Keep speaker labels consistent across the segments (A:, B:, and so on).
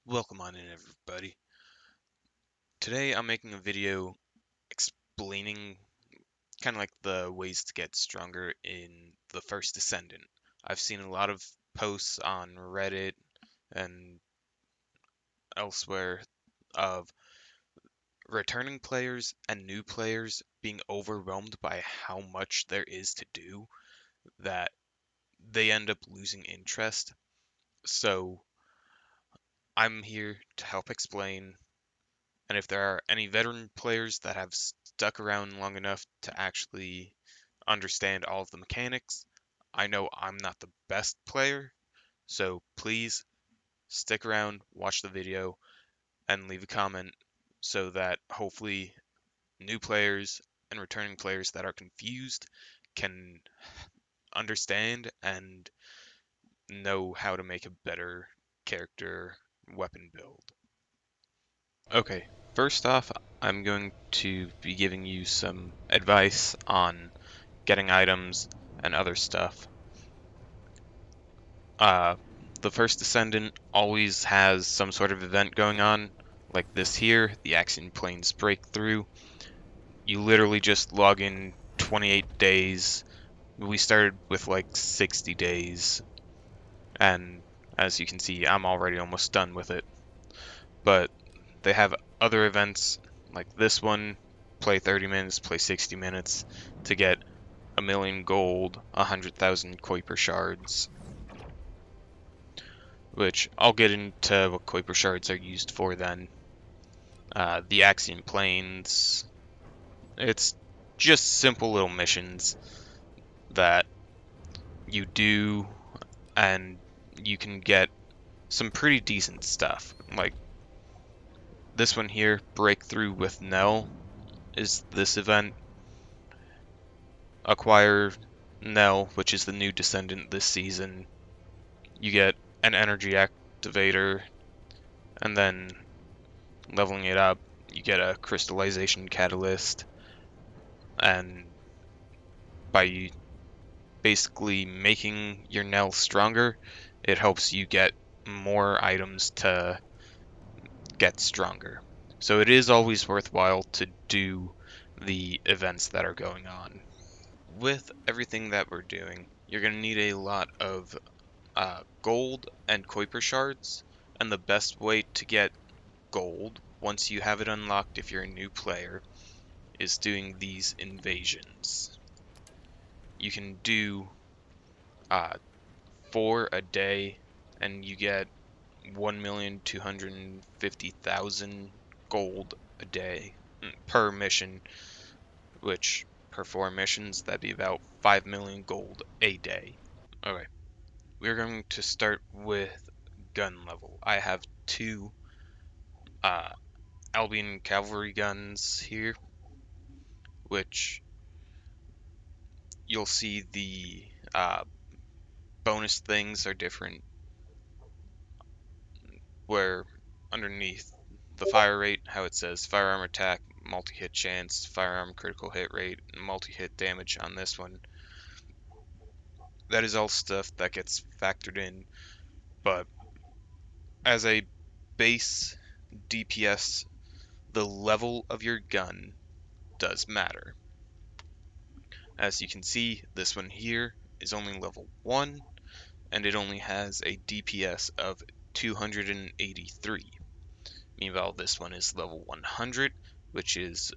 A: Welcome on in, everybody. Today I'm making a video explaining kind of like the ways to get stronger in the First Descendant. I've seen a lot of posts on Reddit and elsewhere of returning players and new players being overwhelmed by how much there is to do that they end up losing interest. So I'm here to help explain. And if there are any veteran players that have stuck around long enough to actually understand all of the mechanics, I know I'm not the best player, so please stick around, watch the video, and leave a comment so that hopefully new players and returning players that are confused can understand and know how to make a better character weapon build. Okay, first off, I'm going to be giving you some advice on getting items and other stuff. Uh, the First Descendant always has some sort of event going on, like this here, the Axion Plains Breakthrough. You literally just log in 28 days. We started with like 60 days, and as you can see, I'm already almost done with it. But they have other events like this one, play 30 minutes, play 60 minutes to get a million gold, 100,000 Kuiper shards, which I'll get into what Kuiper shards are used for then. The Axiom Plains, it's just simple little missions that you do and you can get some pretty decent stuff. Like this one here, Breakthrough with Nell, is this event. Acquire Nell, which is the new Descendant this season. You get an energy activator, and then leveling it up, you get a crystallization catalyst, and by basically making your Nell stronger, it helps you get more items to get stronger. So it is always worthwhile to do the events that are going on. With everything that we're doing, you're going to need a lot of gold and Kuiper shards, and the best way to get gold once you have it unlocked if you're a new player is doing these invasions. You can do uh, 4 a day and you get 1,250,000 gold a day per mission, which per 4 missions that'd be about 5 million gold a day. Okay, we're going to start with gun level. I have two uh, Albion cavalry guns here, which you'll see the bonus things are different, where underneath the fire rate, how it says firearm attack, multi-hit chance, firearm critical hit rate, and multi-hit damage on this one. That is all stuff that gets factored in, but as a base DPS, the level of your gun does matter. As you can see, this one here is only level 1, and it only has a DPS of 283. Meanwhile, this one is level 100, which is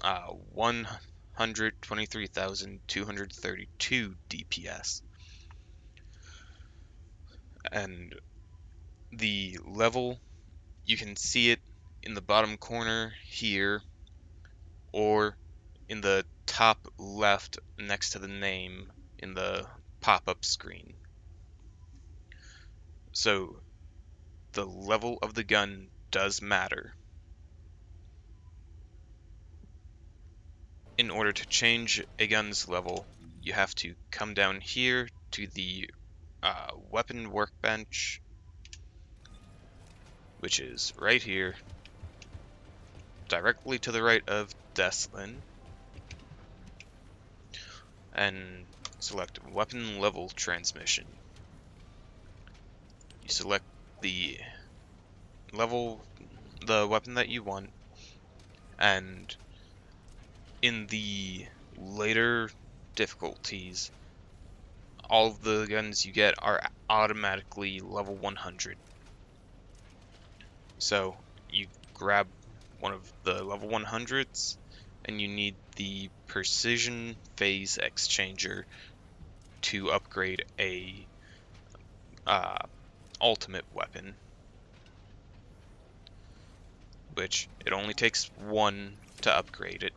A: 123,232 DPS. And the level, you can see it in the bottom corner here, or in the top left next to the name in the pop-up screen. So the level of the gun does matter. In order to change a gun's level, you have to come down here to the weapon workbench, which is right here, directly to the right of Deslin, and select weapon level transmission. You select the level the weapon that you want, and in the later difficulties, all of the guns you get are automatically level 100. So you grab one of the level 100s, and you need the precision phase exchanger to upgrade a uh, ultimate weapon, which it only takes one to upgrade it.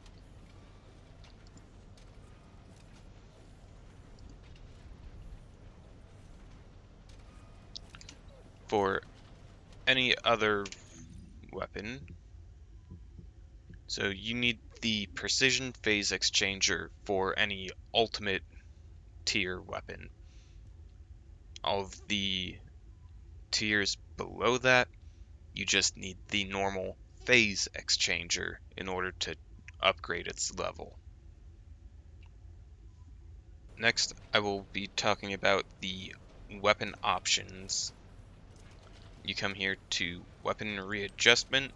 A: For any other weapon, so you need the precision phase exchanger for any ultimate tier weapon. All of the tiers below that, you just need the normal phase exchanger in order to upgrade its level. Next, I will be talking about the weapon options. You come here to weapon readjustment,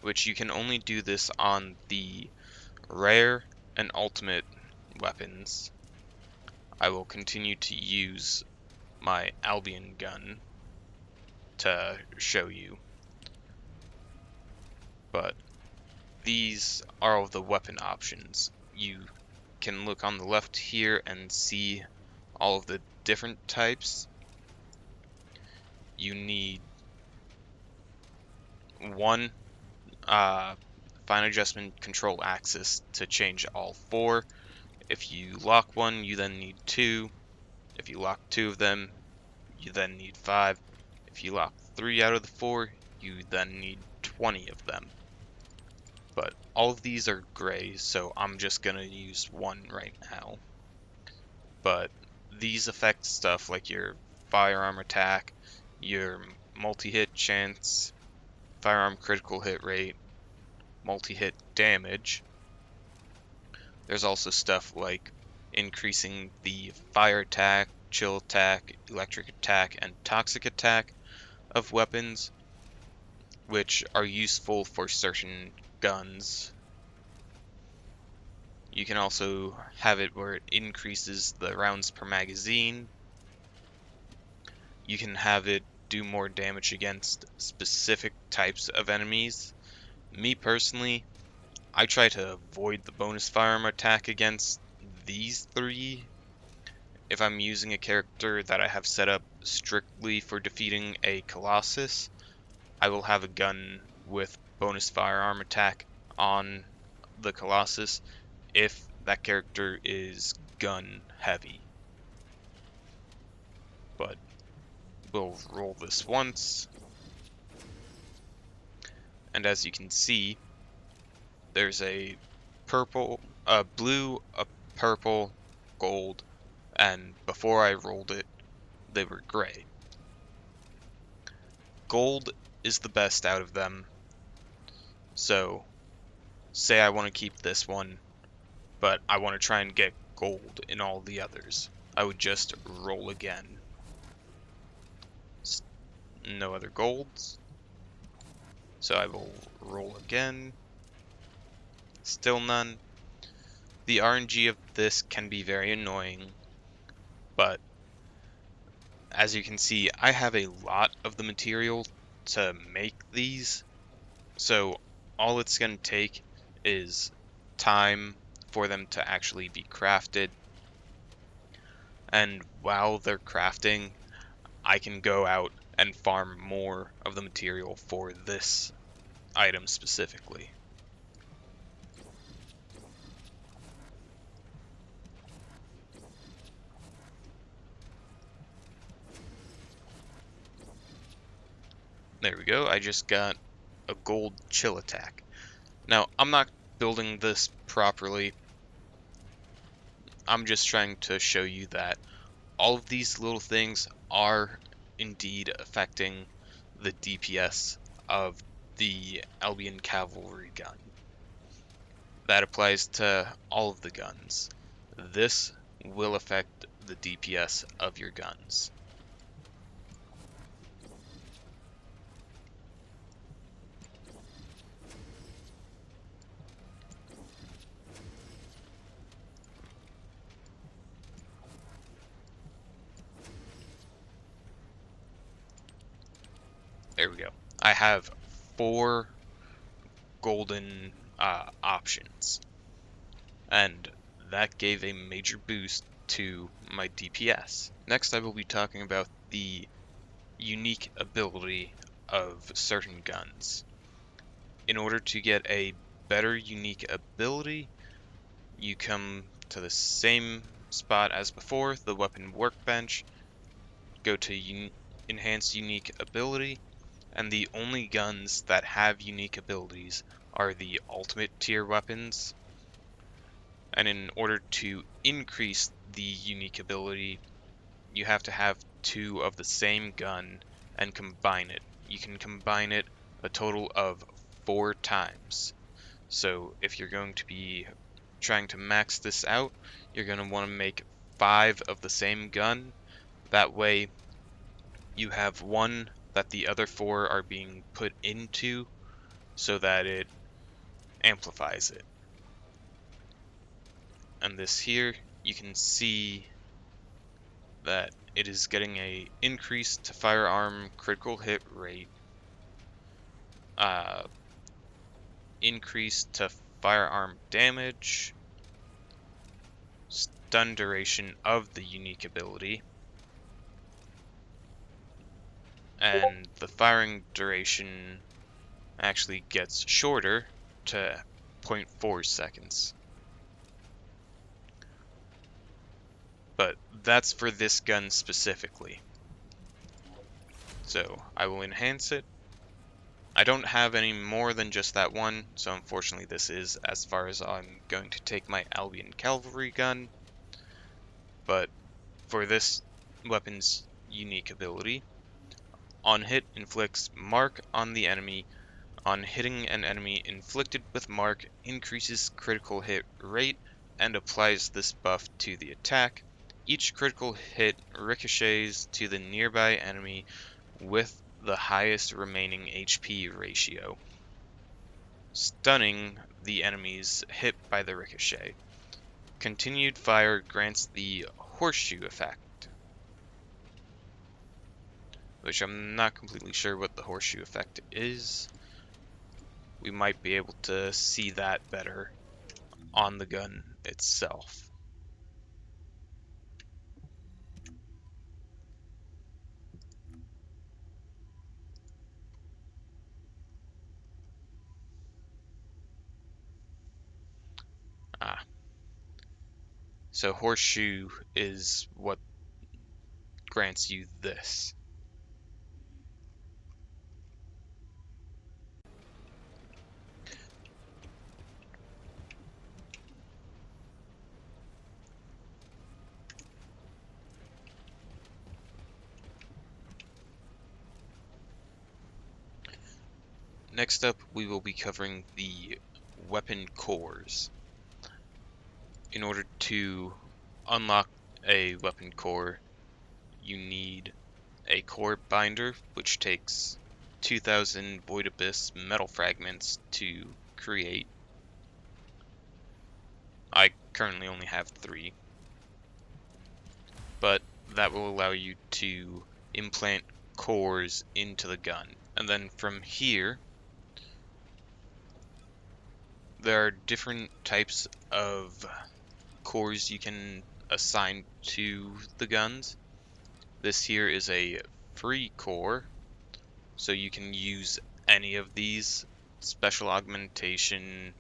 A: which you can only do this on the rare and ultimate weapons. I will continue to use my Albion gun to show you, but these are all the weapon options. You can look on the left here and see all of the different types. You need one fine adjustment control axis to change all four. If you lock one, you then need two. If you lock two of them, you then need five. If you lock three out of the four, you then need 20 of them. But all of these are gray, so I'm just gonna use one right now. But these affect stuff like your firearm attack, your multi-hit chance, firearm critical hit rate, multi-hit damage. There's also stuff like increasing the fire attack, chill attack, electric attack, and toxic attack of weapons, which are useful for certain guns. You can also have it where it increases the rounds per magazine. You can have it do more damage against specific types of enemies. Me personally, I try to avoid the bonus firearm attack against these three. If I'm using a character that I have set up strictly for defeating a Colossus, I will have a gun with bonus firearm attack on the Colossus if that character is gun heavy. But we'll roll this once, and as you can see, there's a purple, a blue, a purple, gold, and before I rolled it, they were gray. Gold is the best out of them, so say I want to keep this one, but I want to try and get gold in all the others. I would just roll again. No other golds, so I will roll again. Still none. The RNG of this can be very annoying, but as you can see, I have a lot of the material to make these, so all it's going to take is time for them to actually be crafted, and while they're crafting, I can go out and farm more of the material for this item specifically. There we go, I just got a gold chill attack. Now, I'm not building this properly. I'm just trying to show you that all of these little things are indeed affecting the DPS of the Albion Cavalry gun. That applies to all of the guns. This will affect the DPS of your guns. There we go. I have 4 golden options, and that gave a major boost to my DPS. Next, I will be talking about the unique ability of certain guns. In order to get a better unique ability, you come to the same spot as before, the weapon workbench, go to enhance unique ability, and the only guns that have unique abilities are the ultimate tier weapons. And in order to increase the unique ability, you have to have 2 of the same gun and combine it. You can combine it a total of 4 times. So if you're going to be trying to max this out, you're going to want to make 5 of the same gun. That way you have 1 that the other 4 are being put into so that it amplifies it. And this here, you can see that it is getting a increase to firearm critical hit rate, increase to firearm damage, stun duration of the unique ability, and the firing duration actually gets shorter to 0.4 seconds. But that's for this gun specifically. So I will enhance it. I don't have any more than just that one, so unfortunately this is as far as I'm going to take my Albion Cavalry gun. But for this weapon's unique ability, on hit inflicts mark on the enemy. On hitting an enemy inflicted with mark, increases critical hit rate and applies this buff to the attack. Each critical hit ricochets to the nearby enemy with the highest remaining HP ratio, stunning the enemies hit by the ricochet. Continued fire grants the horseshoe effect, which I'm not completely sure what the horseshoe effect is. We might be able to see that better on the gun itself. So horseshoe is what grants you this. Next up, we will be covering the weapon cores. In order to unlock a weapon core, you need a core binder, which takes 2000 Void Abyss metal fragments to create. I currently only have 3, but that will allow you to implant cores into the gun. And then from here, there are different types of cores you can assign to the guns. This here is a free core, so you can use any of these: special augmentation,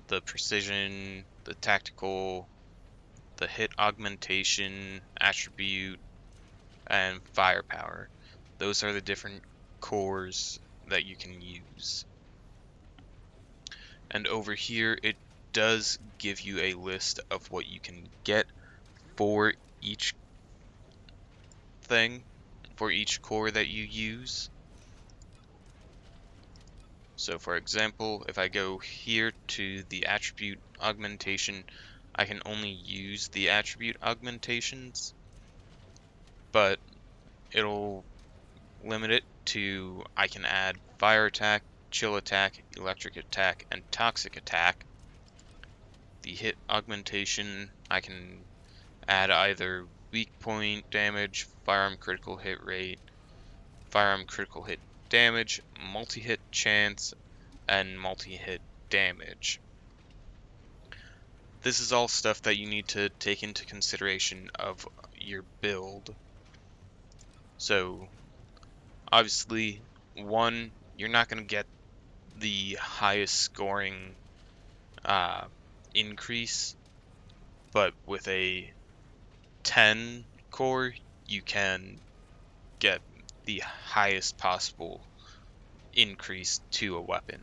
A: the precision, the tactical, the hit augmentation, attribute, and firepower. Those are the different cores that you can use. And over here it does give you a list of what you can get for each thing, for each core that you use. So for example, if I go here to the attribute augmentation, I can only use the attribute augmentations, but it'll limit it to I can add fire attack, chill attack, electric attack, and toxic attack. The hit augmentation, I can add either weak point damage, firearm critical hit rate, firearm critical hit damage, multi-hit chance, and multi-hit damage. This is all stuff that you need to take into consideration of your build. So, obviously, one, you're not going to get the highest scoring increase, but with a 10 core, you can get the highest possible increase to a weapon.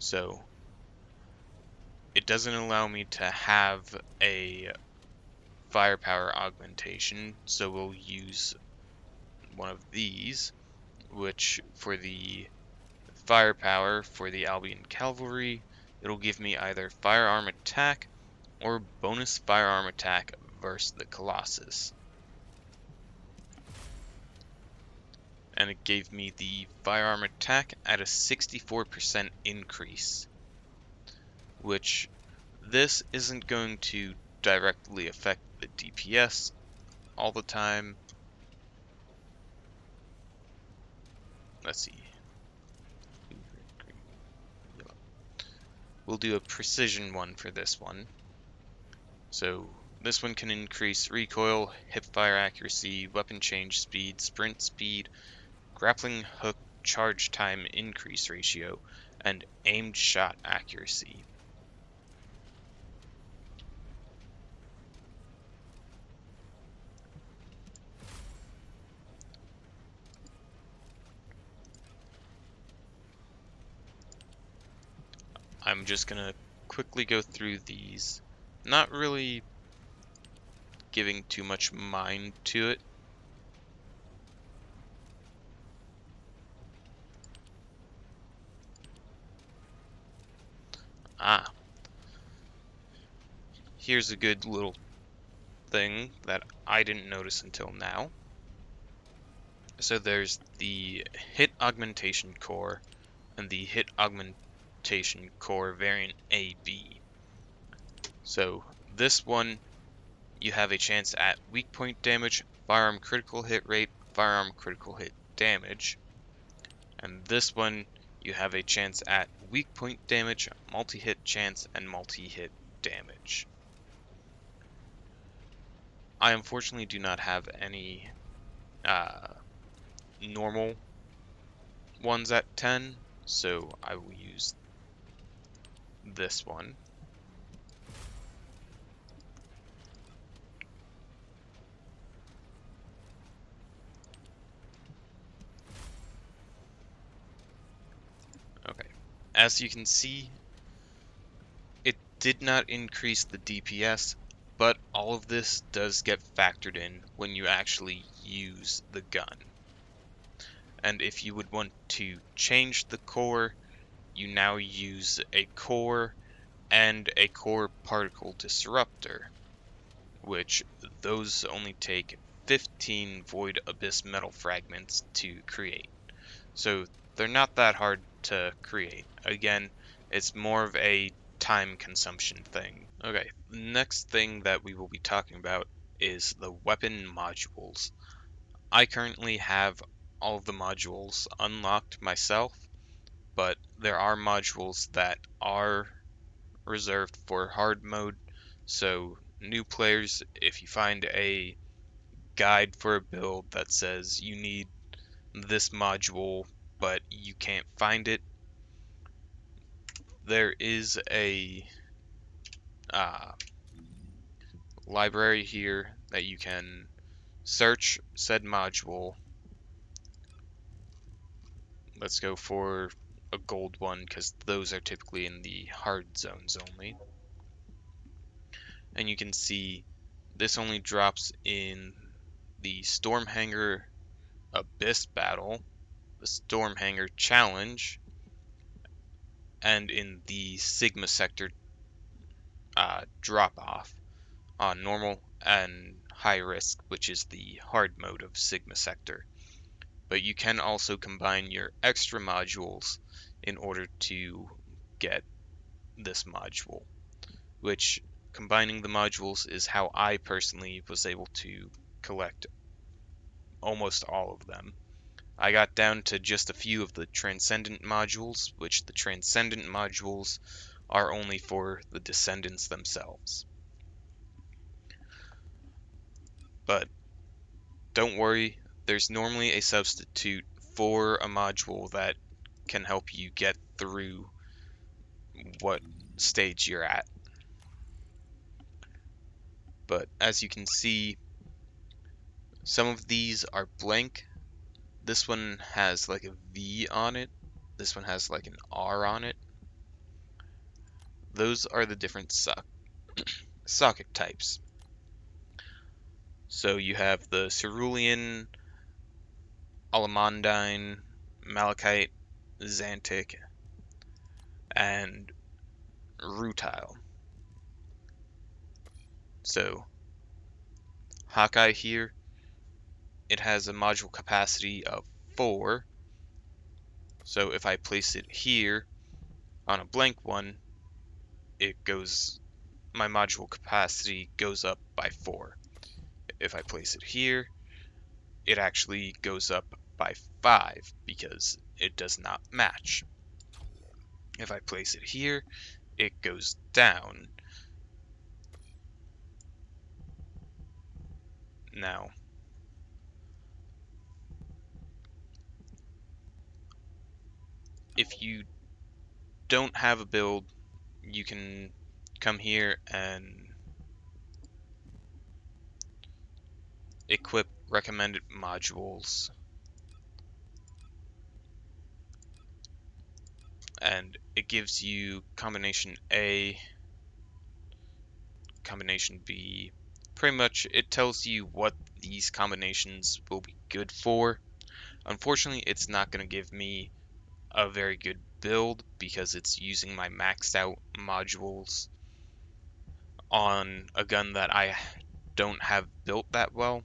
A: So it doesn't allow me to have a firepower augmentation, so we'll use one of these, which for the firepower for the Albion Cavalry, it'll give me either firearm attack or bonus firearm attack versus the Colossus. And it gave me the firearm attack at a 64% increase, which this isn't going to directly affect the DPS all the time. Let's see. We'll do a precision one for this one. So this one can increase recoil, hipfire accuracy, weapon change speed, sprint speed, grappling hook charge time increase ratio, and aimed shot accuracy. I'm just gonna quickly go through these, not really giving too much mind to it. Here's a good little thing that I didn't notice until now. So there's the hit augmentation core and the hit augmentation core variant AB. So this one, you have a chance at weak point damage, firearm critical hit rate, firearm critical hit damage. And this one, you have a chance at weak point damage, multi-hit chance, and multi-hit damage. I unfortunately do not have any normal ones at 10, so I will use this one. Okay, as you can see, it did not increase the DPS, but all of this does get factored in when you actually use the gun. And if you would want to change the core, you now use a core and a core particle disruptor, which those only take 15 void abyss metal fragments to create. So they're not that hard to create. Again, it's more of a time consumption thing. Okay, the next thing that we will be talking about is the weapon modules. I currently have all of the modules unlocked myself, but there are modules that are reserved for hard mode, so new players, if you find a guide for a build that says you need this module but you can't find it, there is a library here that you can search said module. Let's go for a gold one because those are typically in the hard zones only. And you can see this only drops in the Stormhanger Abyss Battle, the Stormhanger Challenge, and in the Sigma Sector drop-off on normal and high risk, which is the hard mode of Sigma Sector. But you can also combine your extra modules in order to get this module, which combining the modules is how I personally was able to collect almost all of them. I got down to just a few of the Transcendent modules, which the Transcendent modules are only for the Descendants themselves. But don't worry, there's normally a substitute for a module that can help you get through what stage you're at. But as you can see, some of these are blank. This one has like a V on it. This one has like an R on it. Those are the different socket types. So you have the cerulean, alamandine, malachite, xanthic, and rutile. So Hawkeye here, it has a module capacity of 4. So if I place it here on a blank one, my module capacity goes up by 4. If I place it here, it actually goes up by 5 because it does not match. If I place it here, it goes down. Now, if you don't have a build, you can come here and equip recommended modules, and it gives you combination A, combination B. Pretty much it tells you what these combinations will be good for. Unfortunately, it's not going to give me a very good build because it's using my maxed out modules on a gun that I don't have built that well.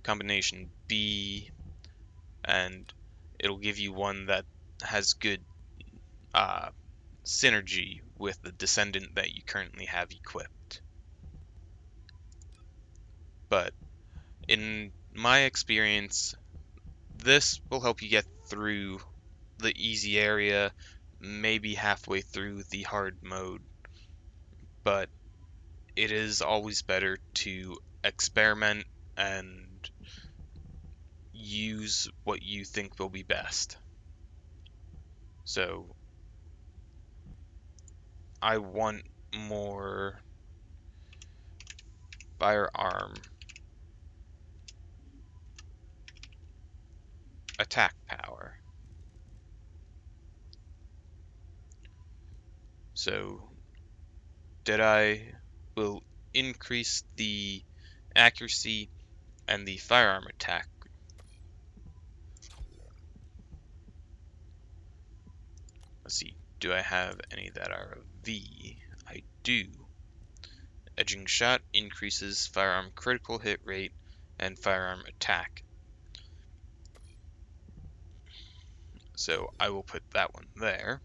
A: Combination B, and it'll give you one that has good synergy with the Descendant that you currently have equipped. But in my experience, this will help you get through the easy area, maybe halfway through the hard mode, but it is always better to experiment and use what you think will be best. So I want more firearm attack power. So Deadeye will increase the accuracy and the firearm attack. Let's see, do I have any that are a V? I do. Edging shot increases firearm critical hit rate and firearm attack. So I will put that one there.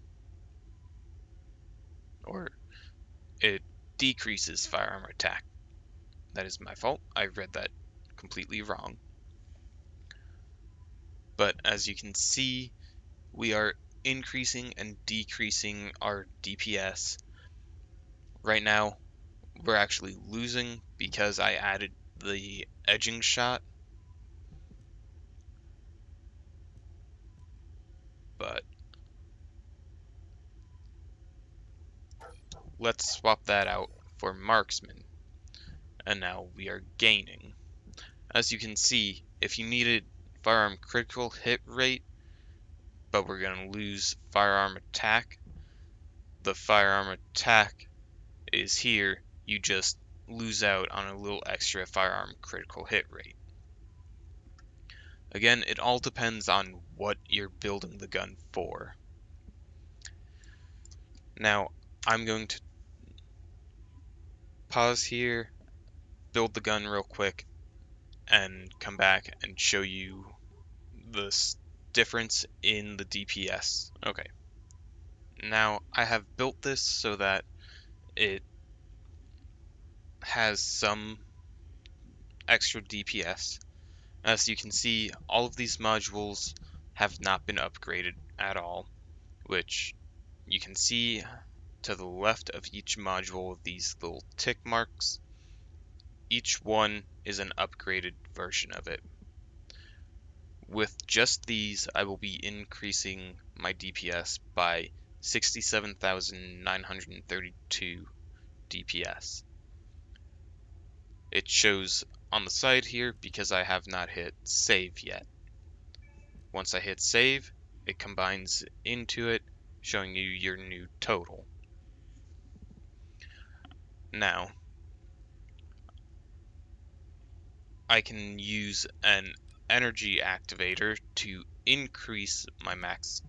A: Or it decreases firearm attack. That is my fault. I read that completely wrong. But as you can see, we are increasing and decreasing our DPS. Right now, we're actually losing because I added the edging shot. But let's swap that out for marksman. And now we are gaining. As you can see, if you needed firearm critical hit rate, but we're going to lose firearm attack, the firearm attack is here. You just lose out on a little extra firearm critical hit rate. Again, it all depends on what you're building the gun for. Now, I'm going to pause here, build the gun real quick, and come back and show you the difference in the DPS. Okay. Now, I have built this so that it has some extra DPS, As you can see, all of these modules have not been upgraded at all, which you can see to the left of each module of these little tick marks. Each one is an upgraded version of it. With just these, I will be increasing my DPS by 67,932 DPS. It shows on the side here because I have not hit save yet. Once I hit save, it combines into it, showing you your new total. Now, I can use an energy activator to increase my max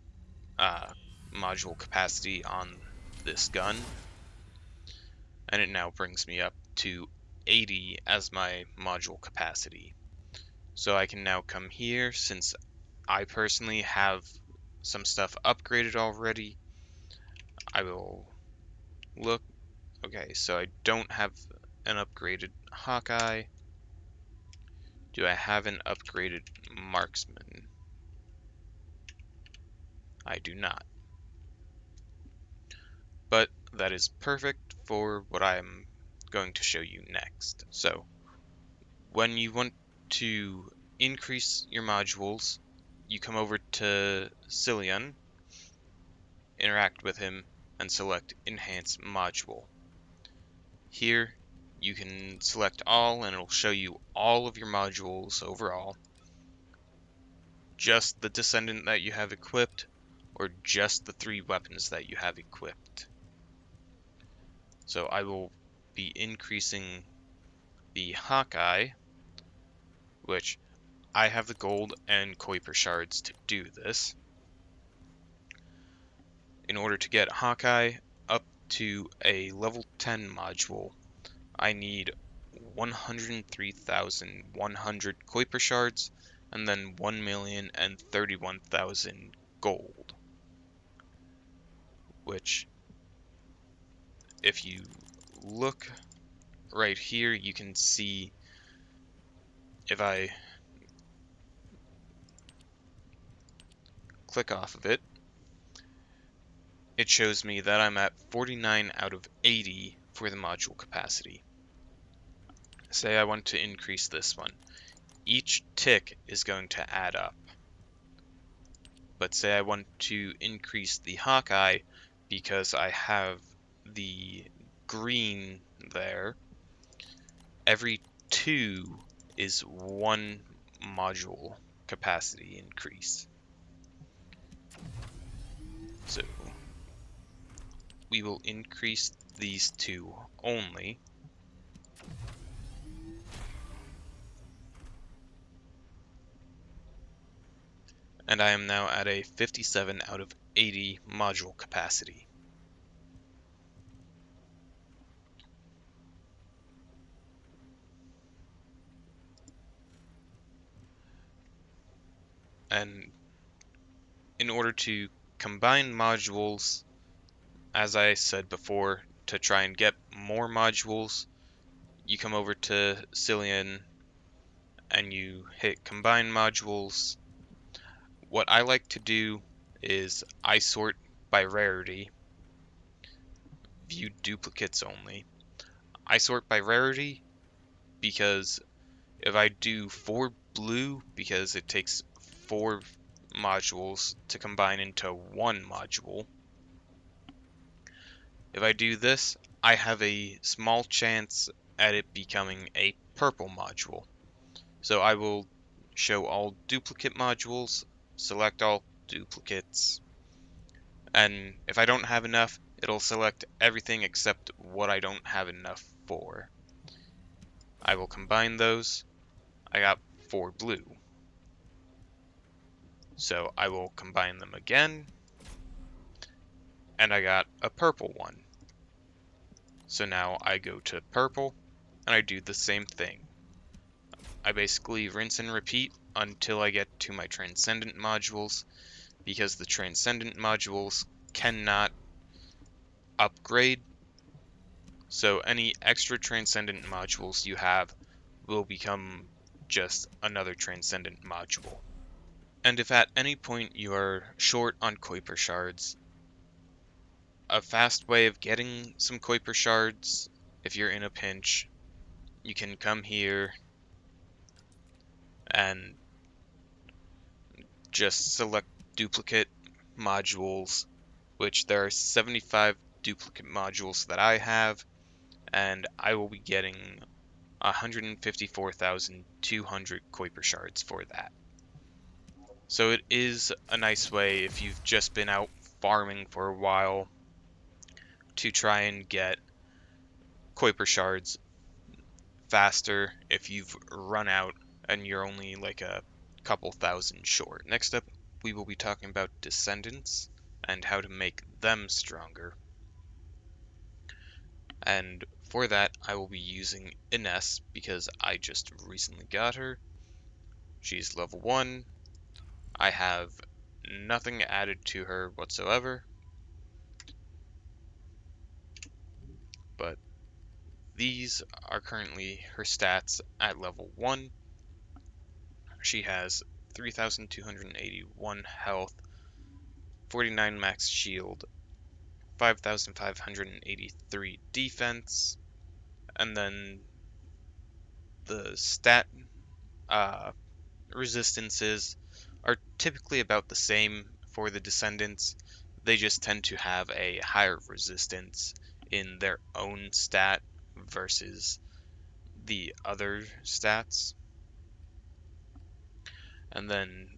A: module capacity on this gun, and it now brings me up to 80 as my module capacity. So I can now come here, since I personally have some stuff upgraded already. I will look. Okay, so I don't have an upgraded Hawkeye. Do I have an upgraded Marksman? I do not. But that is perfect for what I'm going to show you next. So, when you want to increase your modules, you come over to Cillian, interact with him, and select Enhance Module. Here, you can select all, and it'll show you all of your modules overall. Just the Descendant that you have equipped, or just the 3 weapons that you have equipped. So I will be increasing the Hawkeye, which I have the gold and Kuiper shards to do this. In order to get Hawkeye up to a level 10 module, I need 103,100 Kuiper shards and then 1,031,000 gold. Which, if you look right here, you can see if I click off of it, it shows me that I'm at 49 out of 80 for the module capacity. Say I want to increase this one. Each tick is going to add up. But say I want to increase the Hawkeye because I have the green there. Every 2 is 1 module capacity increase. So we will increase these 2 only. And I am now at a 57 out of 80 module capacity. And in order to combine modules, as I said before, to try and get more modules, you come over to Cillian and you hit combine modules. What I like to do is I sort by rarity, view duplicates only. I sort by rarity because if I do 4 blue, because it takes 4 modules to combine into 1 module, if I do this, I have a small chance at it becoming a purple module. So I will show all duplicate modules, select all duplicates, and if I don't have enough, it'll select everything except what I don't have enough for. I will combine those. I got 4 blue. So I will combine them again, and I got a purple one. So now I go to purple, and I do the same thing. I basically rinse and repeat until I get to my Transcendent modules, because the Transcendent modules cannot upgrade, so any extra Transcendent modules you have will become just another Transcendent module. And if at any point you are short on Kuiper shards, a fast way of getting some Kuiper shards, if you're in a pinch, you can come here and just select duplicate modules, which there are 75 duplicate modules that I have, and I will be getting 154,200 Kuiper shards for that. So it is a nice way if you've just been out farming for a while to try and get Kuiper shards faster if you've run out and you're only like a couple thousand short. Next up, we will be talking about Descendants and how to make them stronger. And for that, I will be using Ines because I just recently got her. She's level 1. I have nothing added to her whatsoever, but these are currently her stats at level 1. She has 3,281 health, 49 max shield, 5,583 defense, and then the stat uh, resistances are typically about the same for the Descendants. They just tend to have a higher resistance in their own stat versus the other stats. And then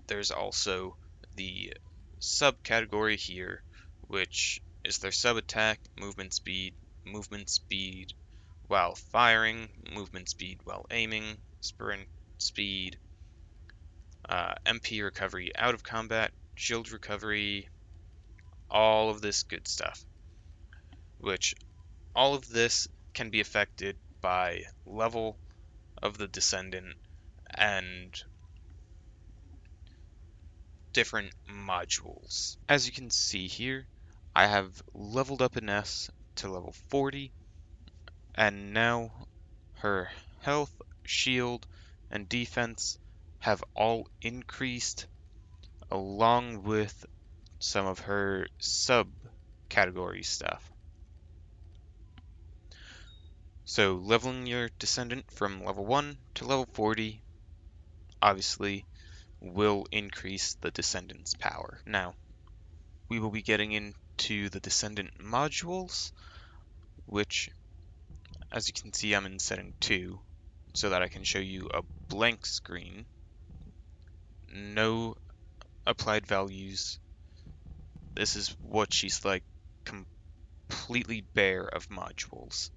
A: there's also the subcategory here, which is their sub attack, movement speed while firing, movement speed while aiming, sprint speed, MP recovery out of combat, shield recovery, all of this good stuff. Which all of this can be affected by level of the Descendant and different modules. As you can see here, I have leveled up Ines to level 40, and now her health, shield, and defense have all increased along with some of her sub-category stuff. So leveling your Descendant from level 1 to level 40 obviously will increase the Descendant's power. Now, we will be getting into the Descendant modules, which, as you can see, I'm in setting 2, so that I can show you a blank screen. No applied values. This is what she's like, completely bare of modules.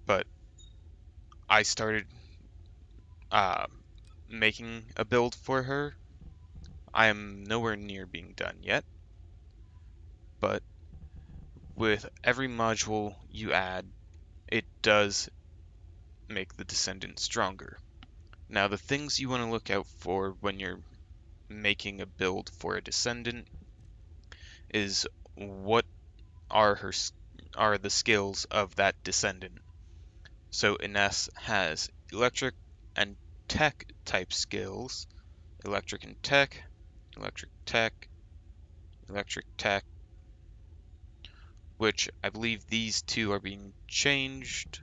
A: But I started making a build for her. I am nowhere near being done yet, but with every module you add, it does make the Descendant stronger. Now, the things you want to look out for when you're making a build for a Descendant is what are the skills of that Descendant. So Ines has electric and tech type skills, electric and tech, electric tech, electric tech, which I believe these two are being changed.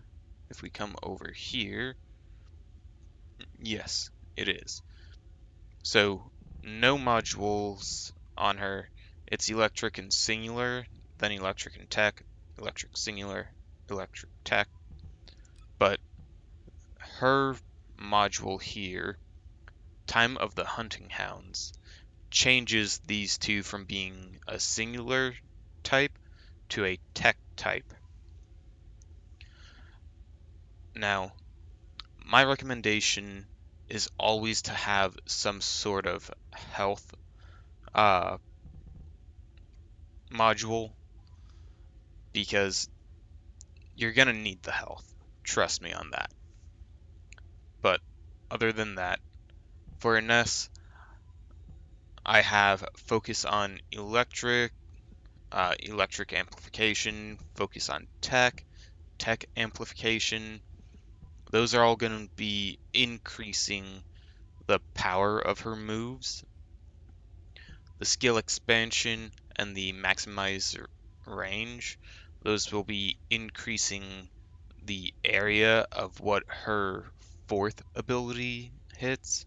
A: If we come over here, yes, it is. So no modules on her. It's electric and singular, then electric and tech, electric singular, electric tech. But her module here, Time of the Hunting Hounds, changes these two from being a singular type to a tech type. Now, my recommendation is always to have some sort of health module, because you're gonna need the health. Trust me on that. But other than that, for Ines, I have focus on electric, electric amplification, focus on tech, tech amplification, Those are all going to be increasing the power of her moves. The skill expansion and the maximize range, those will be increasing the area of what her fourth ability hits.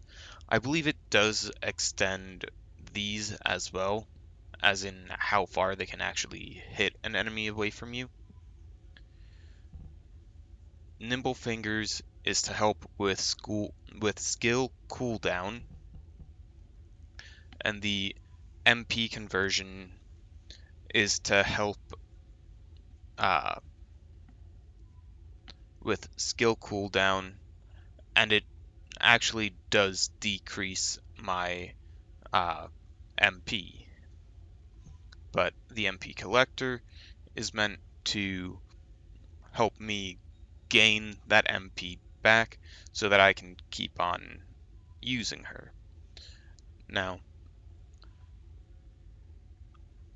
A: I believe it does extend these as well, as in how far they can actually hit an enemy away from you. Nimble Fingers is to help with skill cooldown, and the MP conversion is to help uh, with skill cooldown, and it actually does decrease my MP. But the MP collector is meant to help me gain that MP back so that I can keep on using her. Now,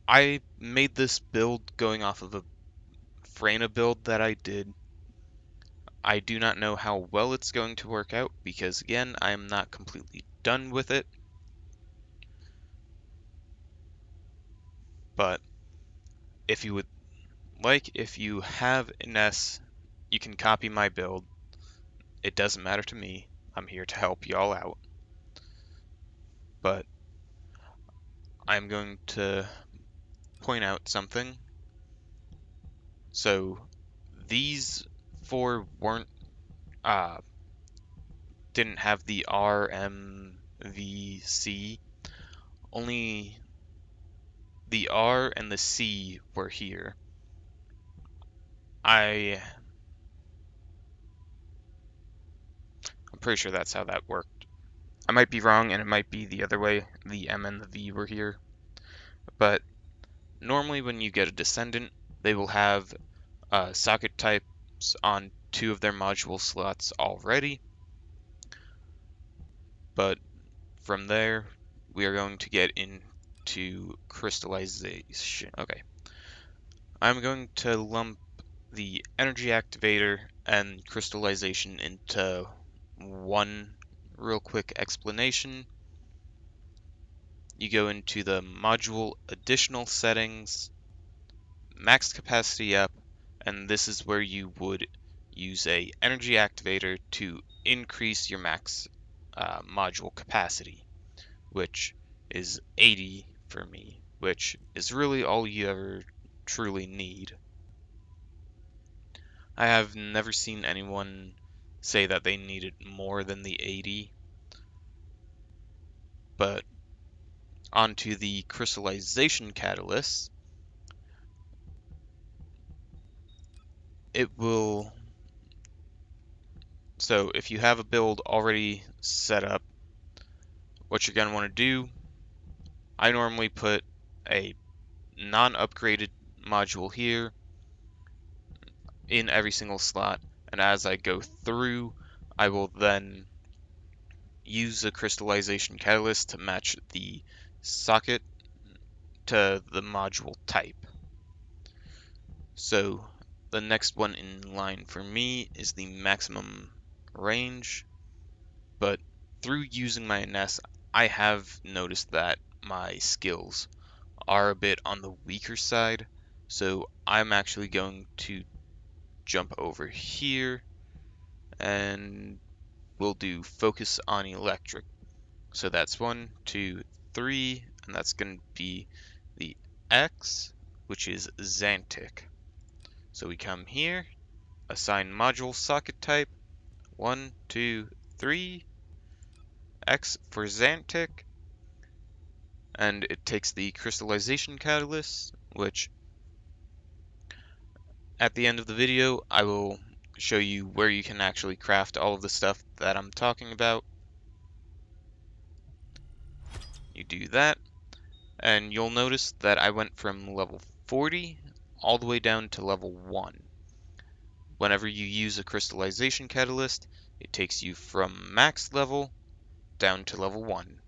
A: I made this build going off of a Freyna build that I did. I do not know how well it's going to work out because, again, I am not completely done with it. But if you would like, if you have an S, you can copy my build. It doesn't matter to me. I'm here to help y'all out. But I'm going to point out something. So these four weren't didn't have the R, M, V, C. Only the R and the C were here. I'm pretty sure that's how that worked. I might be wrong, and it might be the other way. The M and the V were here. But normally when you get a Descendant, they will have socket types on 2 of their module slots already. But from there, we are going to get into crystallization. Okay. I'm going to lump the energy activator and crystallization into one real quick explanation. You go into the module additional settings, max capacity up, and this is where you would use a energy activator to increase your max module capacity, which is 80 for me, which is really all you ever truly need. I have never seen anyone say that they needed more than the 80, but onto the crystallization catalyst, it will, so if you have a build already set up, what you're going to want to do, I normally put a non-upgraded module here in every single slot, and as I go through, I will then use the crystallization catalyst to match the socket to the module type. So the next one in line for me is the maximum range, but through using my NS, I have noticed that my skills are a bit on the weaker side, so I'm actually going to jump over here and we'll do focus on electric. So that's 1, 2, 3, and that's going to be the X, which is Xantic. So we come here, assign module socket type, 1, 2, 3, X for Xantic, and it takes the crystallization catalyst, which at the end of the video I will show you where you can actually craft all of the stuff that I'm talking about. You do that, and you'll notice that I went from level 40 all the way down to level 1. Whenever you use a crystallization catalyst, it takes you from max level down to level 1.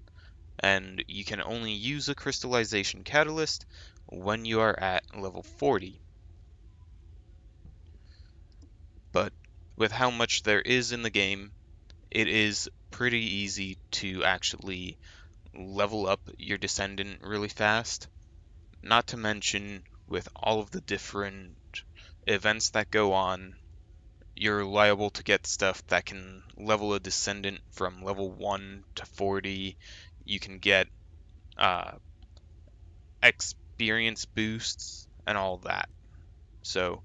A: And you can only use a crystallization catalyst when you are at level 40. But with how much there is in the game, it is pretty easy to actually level up your Descendant really fast. Not to mention, with all of the different events that go on, you're liable to get stuff that can level a Descendant from level 1 to 40. You can get uh, experience boosts and all that. So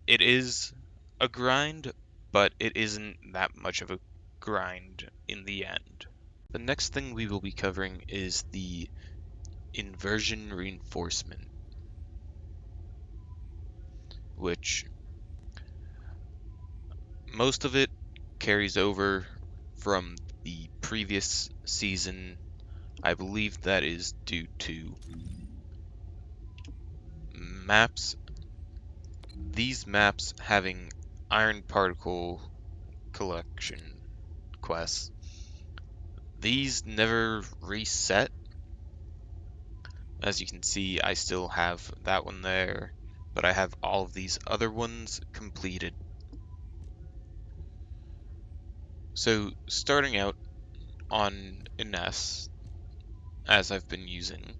A: it is a grind, but it isn't that much of a grind in the end. The next thing we will be covering is the inversion reinforcement, which most of it carries over from the previous season. I believe that is due to maps. These maps having iron particle collection quests. These never reset. As you can see, I still have that one there, but I have all of these other ones completed. So starting out on Ines, as I've been using,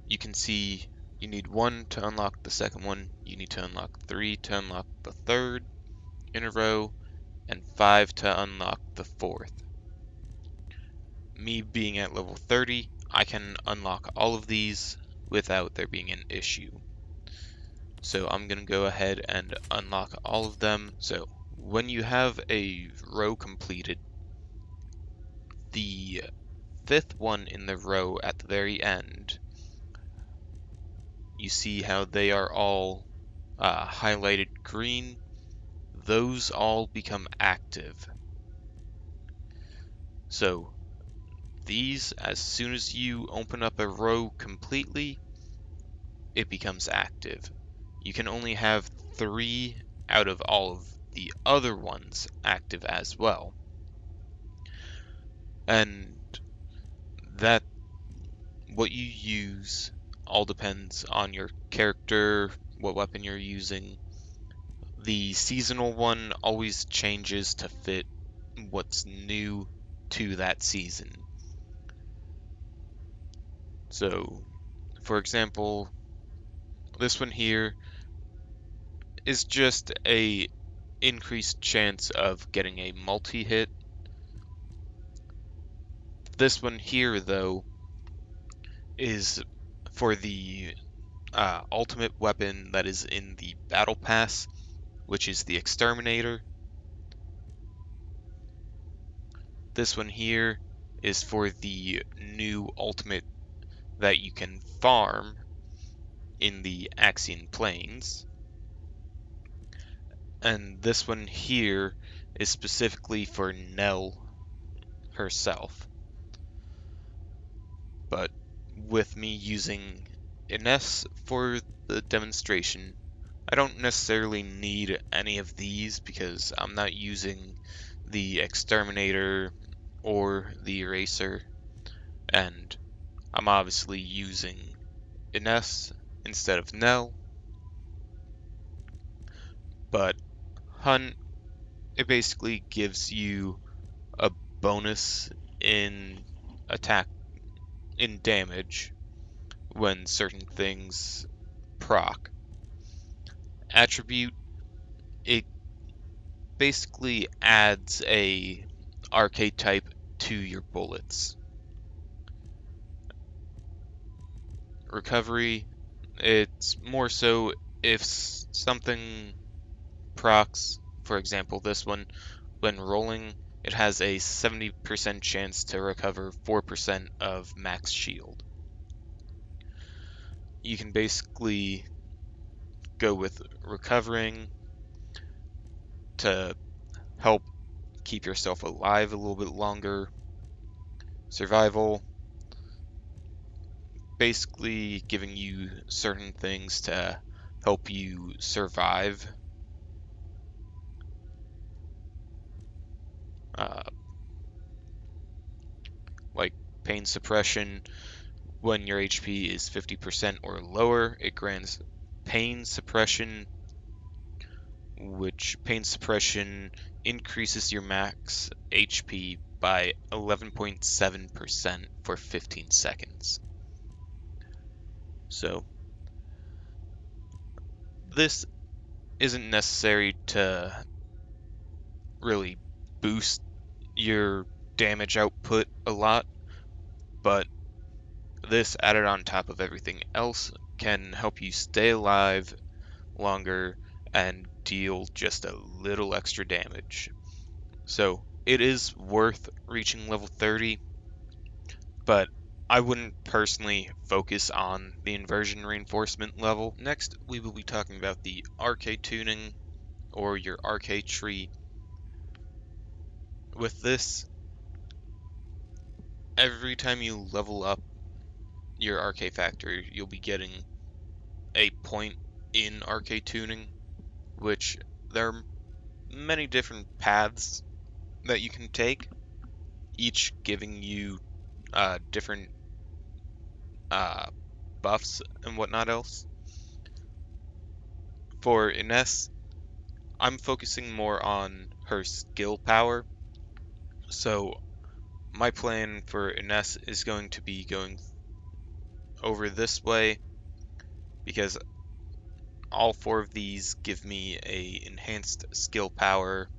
A: you can see you need 1 to unlock the second one, you need to unlock 3 to unlock the third in a row, and 5 to unlock the fourth. Me being at level 30, I can unlock all of these without there being an issue. So I'm going to go ahead and unlock all of them. So when you have a row completed, the fifth one in the row at the very end, you see how they are all highlighted green. Those all become active. So these, as soon as you open up a row completely, it becomes active. You can only have 3 out of all of the other ones active as well. And that what you use all depends on your character, what weapon you're using. The seasonal one always changes to fit what's new to that season. So, for example, this one here is just a increased chance of getting a multi-hit. This one here, though, is for the ultimate weapon that is in the Battle Pass, which is the Exterminator. This one here is for the new ultimate that you can farm in the Axian Plains. And this one here is specifically for Nell herself. But with me using Ines for the demonstration, I don't necessarily need any of these because I'm not using the Exterminator or the Eraser, and I'm obviously using Ines instead of Nell. But Hunt, it basically gives you a bonus in attack, in damage, when certain things proc. Attribute, it basically adds a arcade type to your bullets. Recovery, it's more so if something procs, for example this one, when rolling, it has a 70% chance to recover 4% of max shield. You can basically go with recovering to help keep yourself alive a little bit longer. Survival, basically giving you certain things to help you survive. Uh, like pain suppression, when your HP is 50% or lower, it grants pain suppression which pain suppression increases your max HP by 11.7% for 15 seconds. So this isn't necessary to really boost your damage output a lot, but this added on top of everything else can help you stay alive longer and deal just a little extra damage. So it is worth reaching level 30, but I wouldn't personally focus on the inversion reinforcement level. Next, we will be talking about the RK tuning, or your RK tree. With this, every time you level up your RK factor, you'll be getting a point in RK tuning, which there are many different paths that you can take, each giving you different uh, buffs and whatnot else. For Ines, I'm focusing more on her skill power. So my plan for Ines is going to be going over this way, because all four of these give me a enhanced skill power.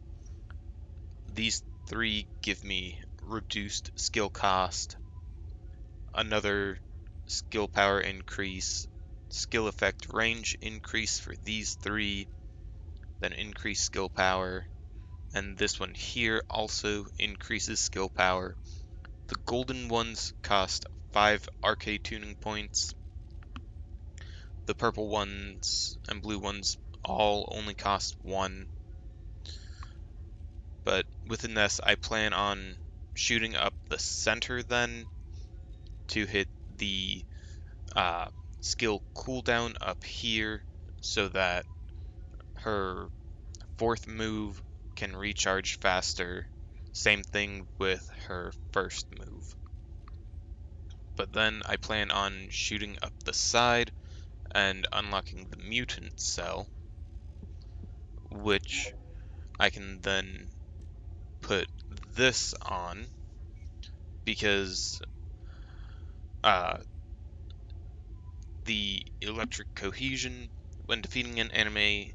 A: These three give me reduced skill cost, another skill power increase, skill effect range increase for these three, then increased skill power, and this one here also increases skill power. The golden ones cost 5 RK tuning points. The purple ones and blue ones all only cost 1. But within this, I plan on shooting up the center then to hit the uh, skill cooldown up here, so that her fourth move can recharge faster. Same thing with her first move. But then I plan on shooting up the side and unlocking the mutant cell, which I can then put this on, because uh, the electric cohesion, when defeating an enemy,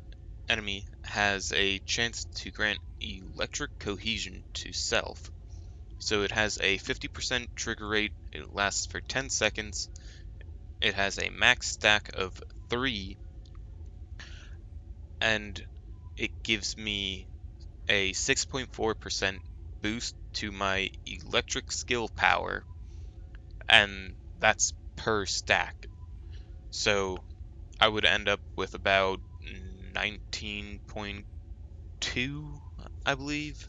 A: has a chance to grant electric cohesion to self. So it has a 50% trigger rate, it lasts for 10 seconds, it has a max stack of 3, and it gives me a 6.4% boost to my electric skill power, and that's per stack. So I would end up with about 19.2, I believe,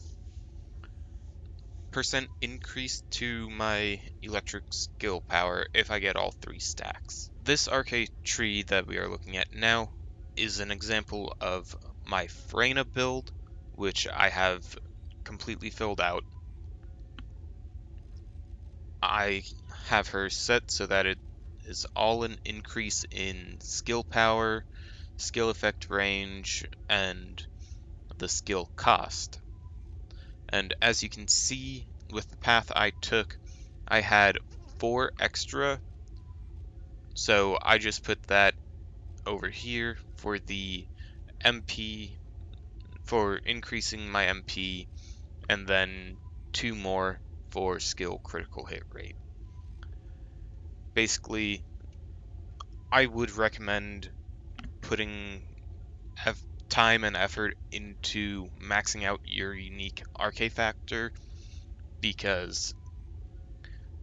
A: percent increase to my electric skill power if I get all 3 stacks. This arcade tree that we are looking at now is an example of my Freyna build, which I have completely filled out. I have her set so that it is all an increase in skill power, skill effect range, and the skill cost. And as you can see with the path I took, I had 4 extra, so I just put that over here for the MP, for increasing my MP, and then 2 more for skill critical hit rate. Basically, I would recommend putting time and effort into maxing out your unique RK factor, because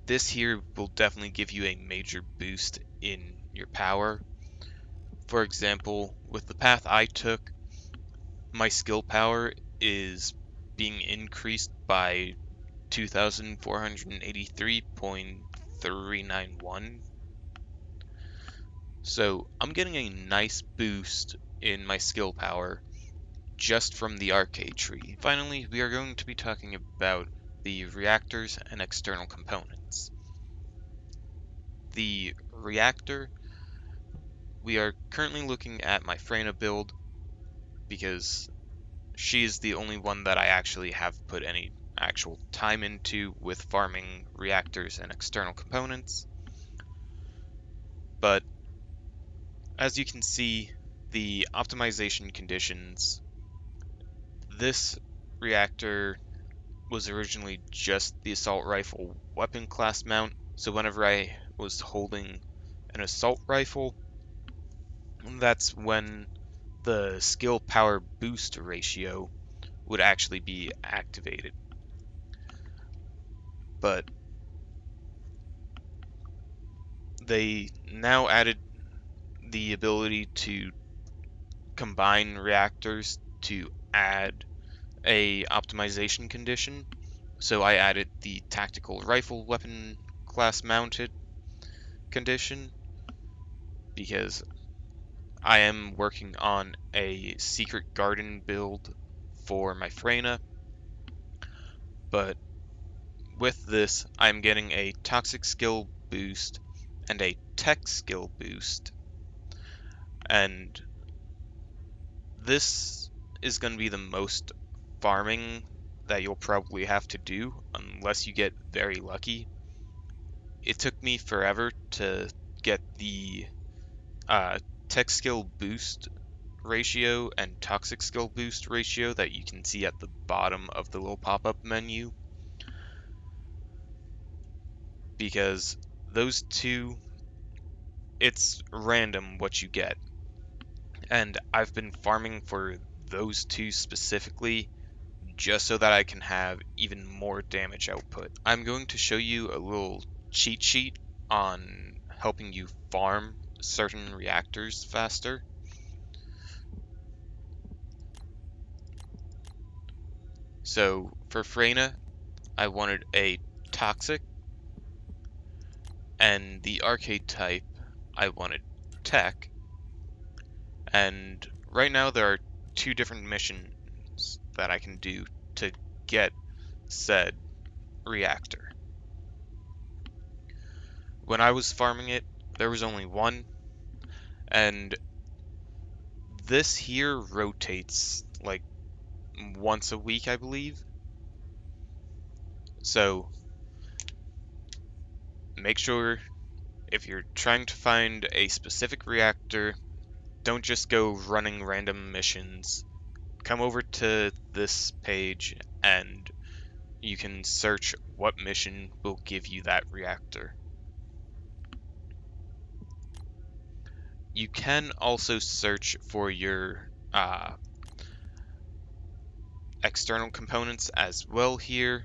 A: this here will definitely give you a major boost in your power. For example, with the path I took, my skill power is being increased by 2,483.391. So I'm getting a nice boost in my skill power just from the arcade tree. Finally, we are going to be talking about the reactors and external components. The reactor, we are currently looking at my Freyna build. because she's the only one that I actually have put any actual time into with farming reactors and external components. But as you can see, the optimization conditions, this reactor was originally just the assault rifle weapon class mount, so whenever I was holding an assault rifle, that's when the skill power boost ratio would actually be activated. But they now added the ability to combine reactors to add a optimization condition. So I added the tactical rifle weapon class mounted condition because I am working on a secret garden build for my Freyna, but with this I'm getting a toxic skill boost and a tech skill boost, and this is going to be the most farming that you'll probably have to do unless you get very lucky. It took me forever to get the uh, tech skill boost ratio and toxic skill boost ratio that you can see at the bottom of the little pop-up menu, because those two, it's random what you get, and I've been farming for those two specifically just so that I can have even more damage output. I'm going to show you a little cheat sheet on helping you farm certain reactors faster. So for Freyna, I wanted a toxic, and the arcade type, I wanted tech. And right now there are two different missions that I can do to get said reactor. When I was farming it, there was only one, and this here rotates like once a week, I believe. So make sure if you're trying to find a specific reactor, don't just go running random missions. Come over to this page and you can search what mission will give you that reactor. You can also search for your external components as well here,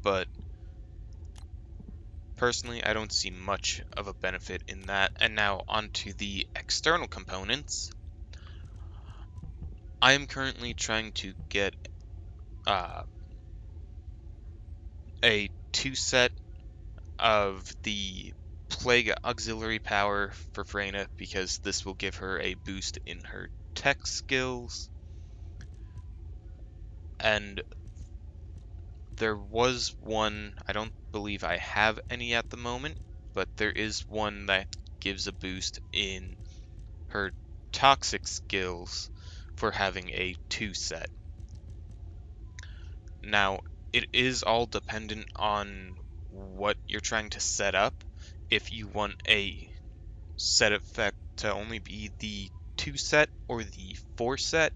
A: but personally I don't see much of a benefit in that. And now onto the external components. I am currently trying to get uh, a 2-set of the Plague Auxiliary Power for Freyna because this will give her a boost in her tech skills. And there was one, I don't believe I have any at the moment, but there is one that gives a boost in her toxic skills for having a 2-set. Now, it is all dependent on what you're trying to set up. If you want a set effect to only be the 2-set or the 4-set,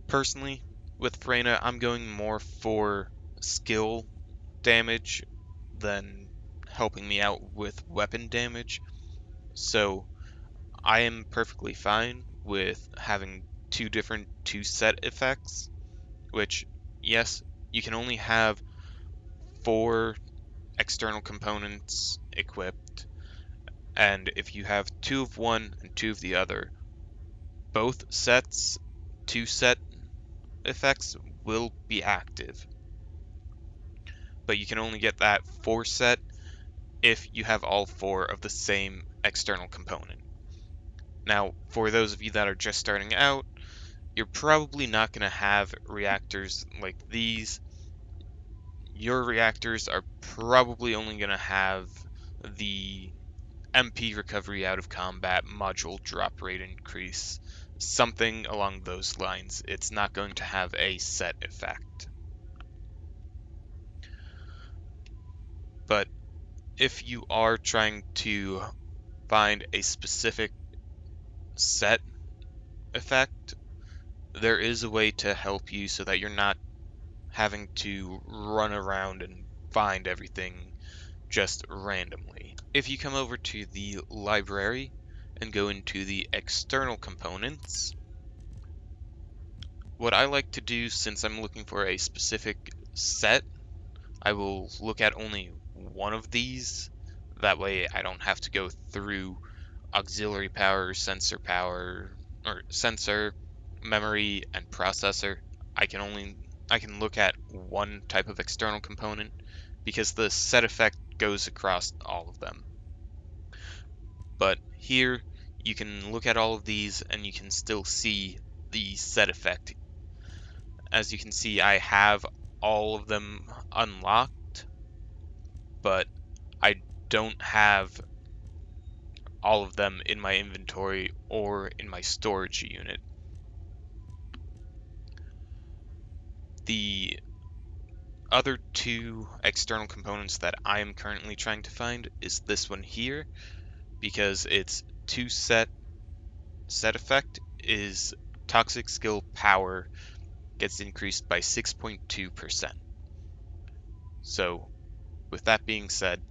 A: personally, with Freyna, I'm going more for skill damage than helping me out with weapon damage. So I am perfectly fine with having two different 2-set effects, which, yes, you can only have 4 external components equipped, and if you have 2 of one and 2 of the other, both sets, 2-set effects will be active. But you can only get that 4-set if you have all 4 of the same external component. Now, for those of you that are just starting out, you're probably not going to have reactors like these. Your reactors are probably only going to have the MP recovery out of combat, module drop rate increase, something along those lines. It's not going to have a set effect. But if you are trying to find a specific set effect, there is a way to help you so that you're not having to run around and find everything just randomly. If you come over to the library and go into the external components, what I like to do, since I'm looking for a specific set, I will look at only one of these. That way I don't have to go through auxiliary power, or sensor, memory, and processor. I can look at one type of external component because the set effect goes across all of them. But here you can look at all of these and you can still see the set effect. As you can see, I have all of them unlocked, but I don't have all of them in my inventory or in my storage unit. The other two external components that I am currently trying to find is this one here, because its set effect is toxic skill power gets increased by 6.2%. So with that being said,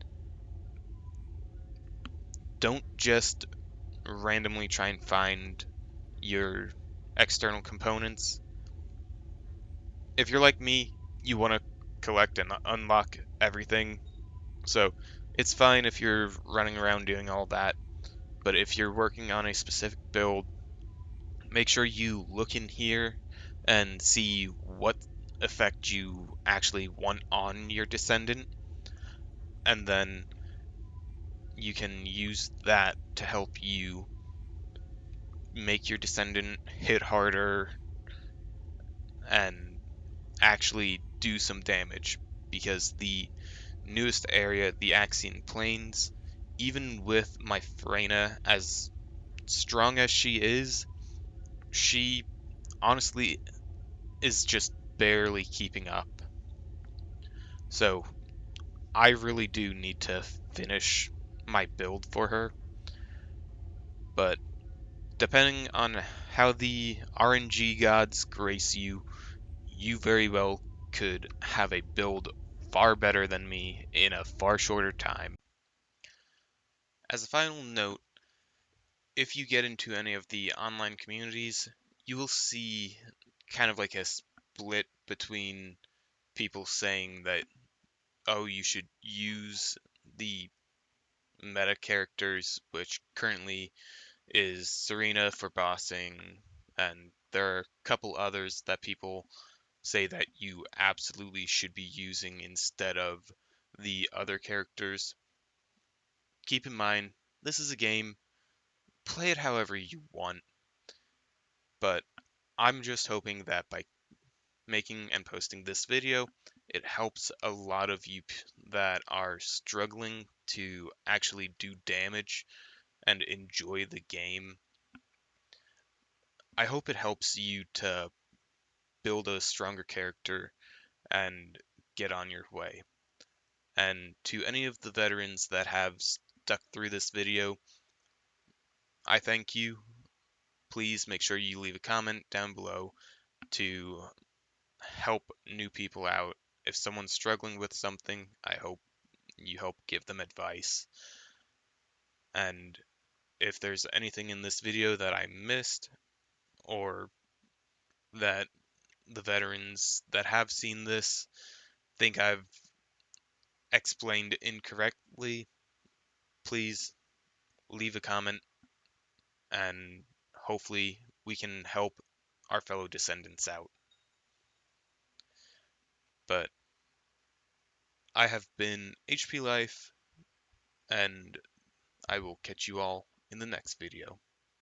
A: don't just randomly try and find your external components. If you're like me, you want to collect and unlock everything. So it's fine if you're running around doing all that. But if you're working on a specific build, make sure you look in here and see what effect you actually want on your Descendant. And then you can use that to help you make your Descendant hit harder and actually do some damage. Because the newest area, the Axian Plains, even with my Freyna as strong as she honestly is just barely keeping up. So I really do need to finish my build for her. But depending on how the RNG gods grace you, you very well could have a build far better than me in a far shorter time. As a final note, if you get into any of the online communities, you will see kind of like a split between people saying that, oh, you should use the meta characters, which currently is Serena for bossing, and there are a couple others that people say that you absolutely should be using instead of the other characters. Keep in mind, this is a game, play it however you want, but I'm just hoping that by making and posting this video, it helps a lot of you that are struggling to actually do damage and enjoy the game. I hope it helps you to build a stronger character and get on your way. And to any of the veterans that have stuck through this video, I thank you. Please make sure you leave a comment down below to help new people out. If someone's struggling with something, I hope you help give them advice. And if there's anything in this video that I missed, or that the veterans that have seen this think I've explained incorrectly, please leave a comment and hopefully we can help our fellow descendants out. But I have been HP Life, and I will catch you all in the next video.